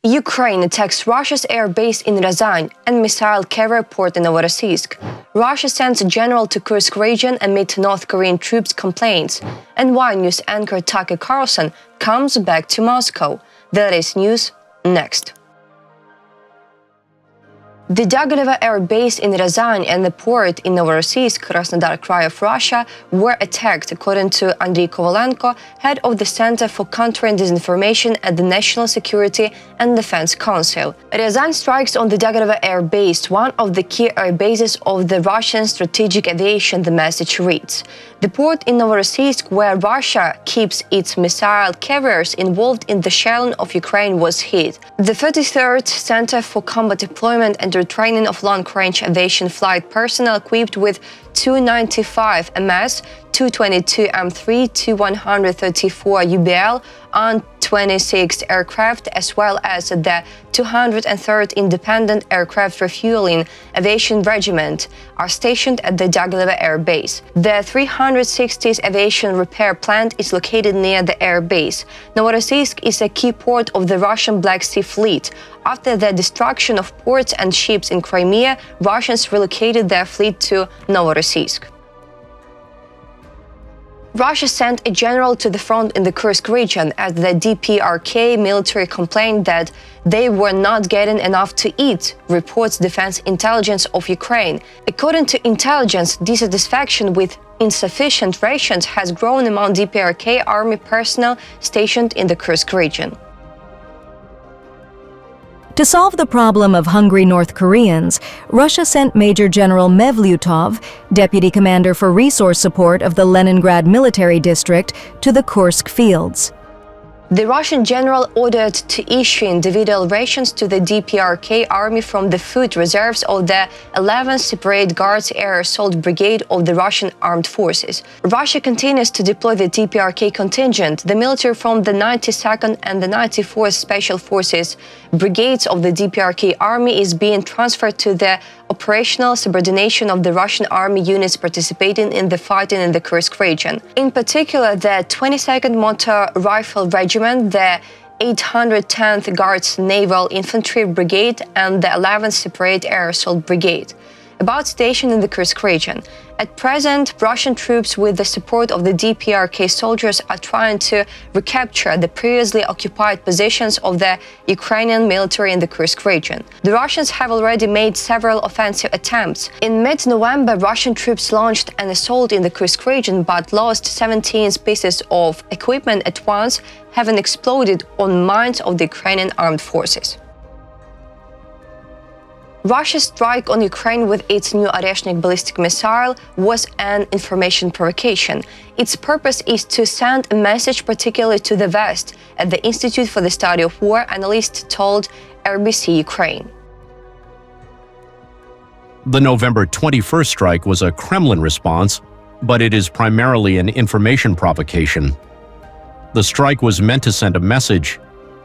Ukraine attacks Russia's air base in Ryazan and missile carrier port in Novorossiysk. Russia sends a general to Kursk region amid North Korean troops' complaints. And why news anchor Tucker Carlson comes back to Moscow. That is news next. The Dagelovo air base in Ryazan and the port in Novorossiysk, Krasnodar Krai of Russia, were attacked, according to Andriy Kovalenko, head of the Center for Countering Disinformation at the National Security and Defense Council. Ryazan strikes on the Dagelovo air base, one of the key air bases of the Russian strategic aviation, the message reads. The port in Novorossiysk, where Russia keeps its missile carriers involved in the shelling of Ukraine, was hit. The 33rd Center for Combat Deployment and Training of long-range aviation flight personnel equipped with 295 MS, 222 M3, 134 UBL, and 26 aircraft, as well as the 203rd Independent Aircraft Refueling Aviation Regiment, are stationed at the Dagelovo Air Base. The 360th Aviation Repair Plant is located near the air base. Novorossiysk is a key port of the Russian Black Sea Fleet. After the destruction of ports and ships in Crimea, Russians relocated their fleet to Novorossiysk. Russia sent a general to the front in the Kursk region as the DPRK military complained that they were not getting enough to eat, reports Defense Intelligence of Ukraine. According to intelligence, dissatisfaction with insufficient rations has grown among DPRK army personnel stationed in the Kursk region. To solve the problem of hungry North Koreans, Russia sent Major General Mevlyutov, deputy commander for resource support of the Leningrad military district, to the Kursk fields. The Russian general ordered to issue individual rations to the DPRK army from the food reserves of the 11th Separate Guards Air Assault Brigade of the Russian Armed Forces. Russia continues to deploy the DPRK contingent. The military from the 92nd and the 94th Special Forces brigades of the DPRK army is being transferred to the operational subordination of the Russian army units participating in the fighting in the Kursk region. In particular, the 22nd Motor Rifle Regiment, the 810th Guards Naval Infantry Brigade, and the 11th Separate Air Assault Brigade. About station in the Kursk region. At present, Russian troops with the support of the DPRK soldiers are trying to recapture the previously occupied positions of the Ukrainian military in the Kursk region. The Russians have already made several offensive attempts. In mid-November, Russian troops launched an assault in the Kursk region but lost 17 pieces of equipment at once, having exploded on mines of the Ukrainian armed forces. Russia's strike on Ukraine with its new Oreshnik ballistic missile was an information provocation. Its purpose is to send a message particularly to the West, at the Institute for the Study of War analyst told RBC Ukraine. The November 21st strike was a Kremlin response, but it is primarily an information provocation. The strike was meant to send a message.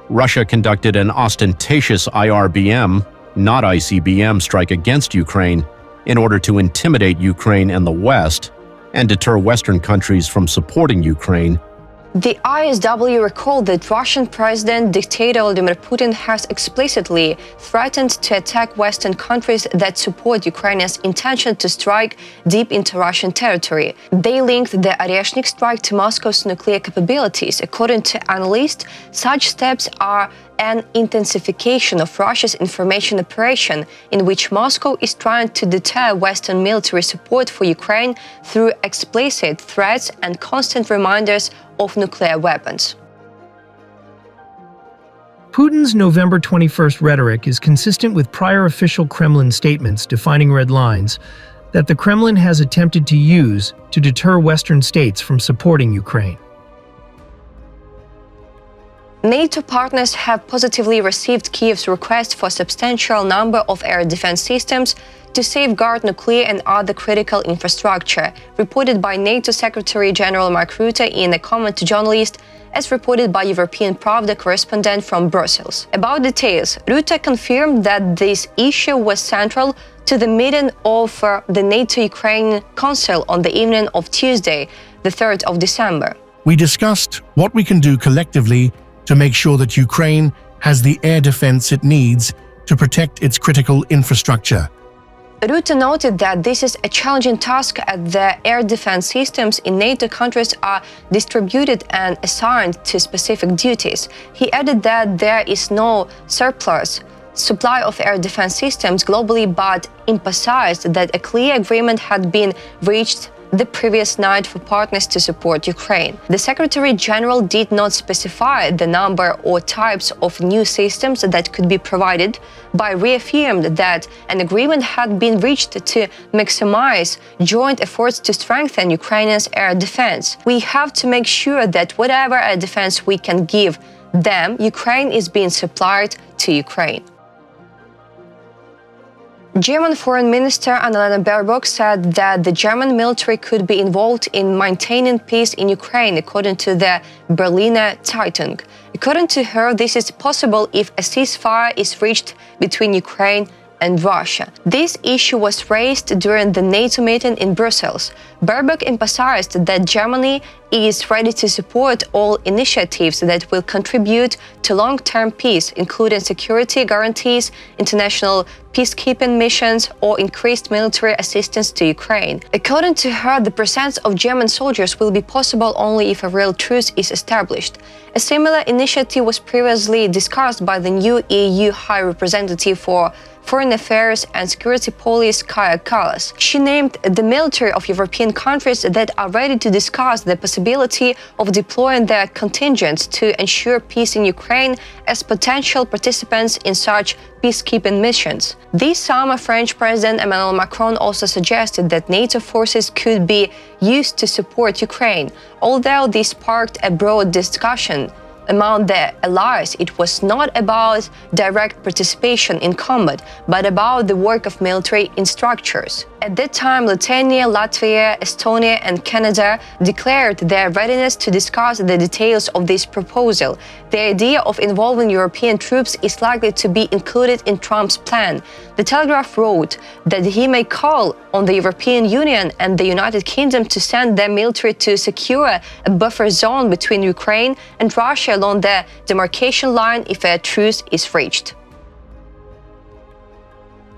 Russia conducted an ostentatious IRBM, not ICBM, strike against Ukraine in order to intimidate Ukraine and the West and deter Western countries from supporting Ukraine. The ISW recalled that Russian President dictator Vladimir Putin has explicitly threatened to attack Western countries that support Ukraine's intention to strike deep into Russian territory. They linked the Oreshnik strike to Moscow's nuclear capabilities. According to analysts, such steps are an intensification of Russia's information operation, in which Moscow is trying to deter Western military support for Ukraine through explicit threats and constant reminders of nuclear weapons. Putin's November 21st rhetoric is consistent with prior official Kremlin statements defining red lines that the Kremlin has attempted to use to deter Western states from supporting Ukraine. NATO partners have positively received Kyiv's request for a substantial number of air defense systems to safeguard nuclear and other critical infrastructure, reported by NATO Secretary-General Mark Rutte in a comment to journalists, as reported by European Pravda correspondent from Brussels. About details, Rutte confirmed that this issue was central to the meeting of the NATO-Ukraine Council on the evening of Tuesday, the 3rd of December. We discussed what we can do collectively to make sure that Ukraine has the air defense it needs to protect its critical infrastructure. Rutte noted that this is a challenging task as the air defense systems in NATO countries are distributed and assigned to specific duties. He added that there is no surplus supply of air defense systems globally, but emphasized that a clear agreement had been reached the previous night for partners to support Ukraine. The Secretary General did not specify the number or types of new systems that could be provided, but reaffirmed that an agreement had been reached to maximize joint efforts to strengthen Ukraine's air defense. We have to make sure that whatever air defense we can give them, Ukraine is being supplied to Ukraine. German Foreign Minister Annalena Baerbock said that the German military could be involved in maintaining peace in Ukraine, according to the Berliner Zeitung. According to her, this is possible if a ceasefire is reached between Ukraine and Russia. This issue was raised during the NATO meeting in Brussels. Baerbock emphasized that Germany is ready to support all initiatives that will contribute to long-term peace, including security guarantees, international peacekeeping missions, or increased military assistance to Ukraine. According to her, the presence of German soldiers will be possible only if a real truce is established. A similar initiative was previously discussed by the new EU High Representative for Foreign Affairs and Security Policy Kaja Kallas. She named the military of European countries that are ready to discuss the possibility of deploying their contingents to ensure peace in Ukraine as potential participants in such peacekeeping missions. This summer, French President Emmanuel Macron also suggested that NATO forces could be used to support Ukraine. Although this sparked a broad discussion among the allies, it was not about direct participation in combat, but about the work of military structures. At that time, Lithuania, Latvia, Estonia, and Canada declared their readiness to discuss the details of this proposal. The idea of involving European troops is likely to be included in Trump's plan. The Telegraph wrote that he may call on the European Union and the United Kingdom to send their military to secure a buffer zone between Ukraine and Russia along the demarcation line if a truce is reached.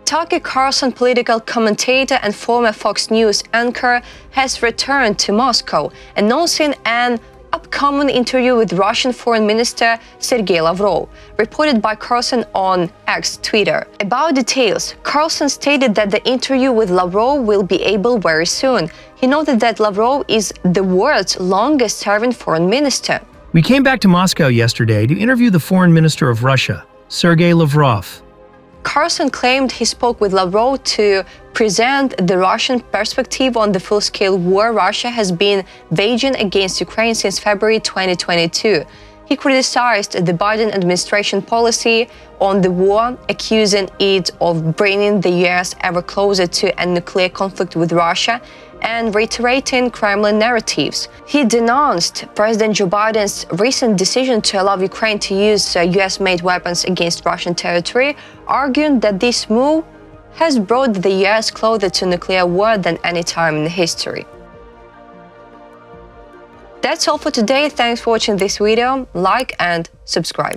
Tucker Carlson, political commentator and former Fox News anchor, has returned to Moscow, announcing an upcoming interview with Russian Foreign Minister Sergei Lavrov, reported by Carlson on X Twitter. About details, Carlson stated that the interview with Lavrov will be able very soon. He noted that Lavrov is the world's longest-serving foreign minister. We came back to Moscow yesterday to interview the Foreign Minister of Russia, Sergei Lavrov. Carlson claimed he spoke with Lavrov to present the Russian perspective on the full-scale war Russia has been waging against Ukraine since February 2022. He criticized the Biden administration policy on the war, accusing it of bringing the US ever closer to a nuclear conflict with Russia and reiterating Kremlin narratives. He denounced President Joe Biden's recent decision to allow Ukraine to use US-made weapons against Russian territory, arguing that this move has brought the US closer to nuclear war than any time in history. That's all for today. Thanks for watching this video. Like and subscribe.